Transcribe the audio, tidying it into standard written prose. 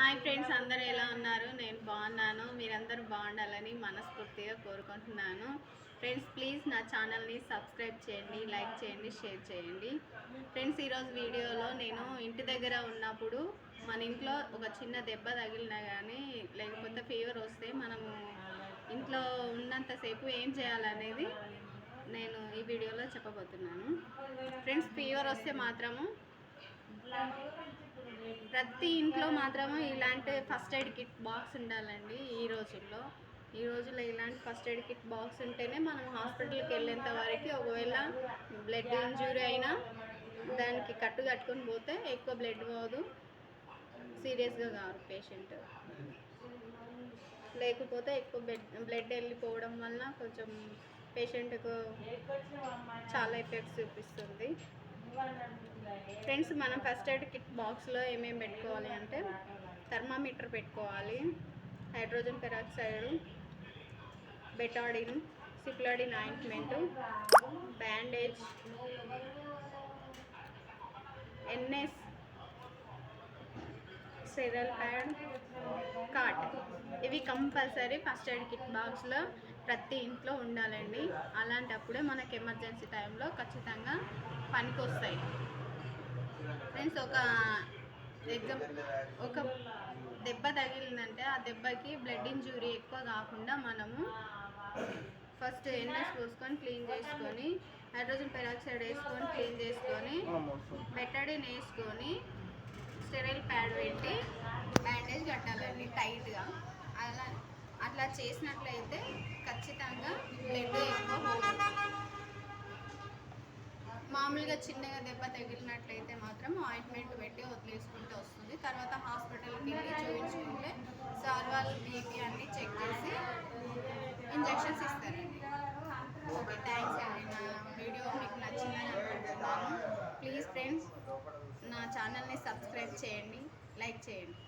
Hi friends, అందరూ ఎలా ఉన్నారు? నేను బాగున్నాను. మీరందరూ బాగుండాలని మనస్ఫూర్తిగా కోరుకుంటున్నాను. ఫ్రెండ్స్, ప్లీజ్ నా ఛానల్ని సబ్స్క్రైబ్ చేయండి, లైక్ చేయండి, షేర్ చేయండి. ఫ్రెండ్స్, ఈరోజు వీడియోలో నేను ఇంటి దగ్గర ఉన్నప్పుడు మన ఇంట్లో ఒక చిన్న దెబ్బ తగిలినా కానీ లేకపోతే ఫీవర్ వస్తే మనము ఇంట్లో ఉన్నంతసేపు ఏం చేయాలనేది నేను ఈ వీడియోలో చెప్పబోతున్నాను. ఫ్రెండ్స్, ఫీవర్ వస్తే మాత్రము ప్రతి ఇంట్లో మాత్రము ఇలాంటి ఫస్ట్ ఎయిడ్ కిట్ బాక్స్ ఉండాలండి. ఈ రోజుల్లో ఇలాంటి ఫస్ట్ ఎయిడ్ కిట్ బాక్స్ ఉంటేనే మనం హాస్పిటల్కి వెళ్ళేంత వరకు ఒకవేళ బ్లడ్ ఇంజూరీ అయినా దానికి కట్టుకొని పోతే ఎక్కువ బ్లడ్ పోదు, సీరియస్గా కాదు పేషెంట్. లేకపోతే ఎక్కువ బ్లడ్ వెళ్ళిపోవడం వల్ల కొంచెం పేషెంట్కు చాలా ఎఫెక్ట్స్ చూపిస్తుంది. ఫ్రెండ్స్, మనం ఫస్ట్ ఎయిడ్ కిట్ బాక్స్లో ఏమేమి పెట్టుకోవాలి అంటే థర్మామీటర్ పెట్టుకోవాలి, hydrogen peroxide, Betadine, Cipladine ointment, bandage, NS, sterile pad, కాట్. ఇవి కంపల్సరీ ఫస్ట్ ఎయిడ్ కిట్ బాక్స్లో ప్రతి ఇంట్లో ఉండాలండి. అలాంటప్పుడే మనకు ఎమర్జెన్సీ టైంలో ఖచ్చితంగా పనికి వస్తాయి. ఫ్రెండ్స్, ఒక దెబ్బ తగిలిందంటే ఆ దెబ్బకి బ్లడ్ ఇంజూరీ ఎక్కువ కాకుండా మనము ఫస్ట్ ఎన్ఎస్ పోసుకొని క్లీన్ చేసుకొని, హైడ్రోజన్ పెరాక్సైడ్ వేసుకొని క్లీన్ చేసుకొని, బెటాడిన్ వేసుకొని, స్టెరైల్ ప్యాడ్ పెట్టి బ్యాండేజ్ కట్టాలండి టైట్గా. అట్లా చేసినట్లయితే ఖచ్చితంగా బ్లడ్ ఎక్కువ మామూలుగా చిన్నగా దెబ్బ తగిలినట్లయితే మాత్రం ఆయింట్మెంట్ పెట్టి వదిలేసుకుంటే వస్తుంది. తర్వాత హాస్పిటల్కి వెళ్ళి చూపించుకుంటే సార్ వాళ్ళు బీపీ అన్నీ చెక్ చేసి ఇంజెక్షన్స్ ఇస్తారండి. ఓకే, థ్యాంక్స్ అండి. నా వీడియో మీకు నచ్చిందని అనుకుంటున్నాను. ప్లీజ్ ఫ్రెండ్స్, నా ఛానల్ని సబ్స్క్రైబ్ చేయండి, లైక్ చేయండి.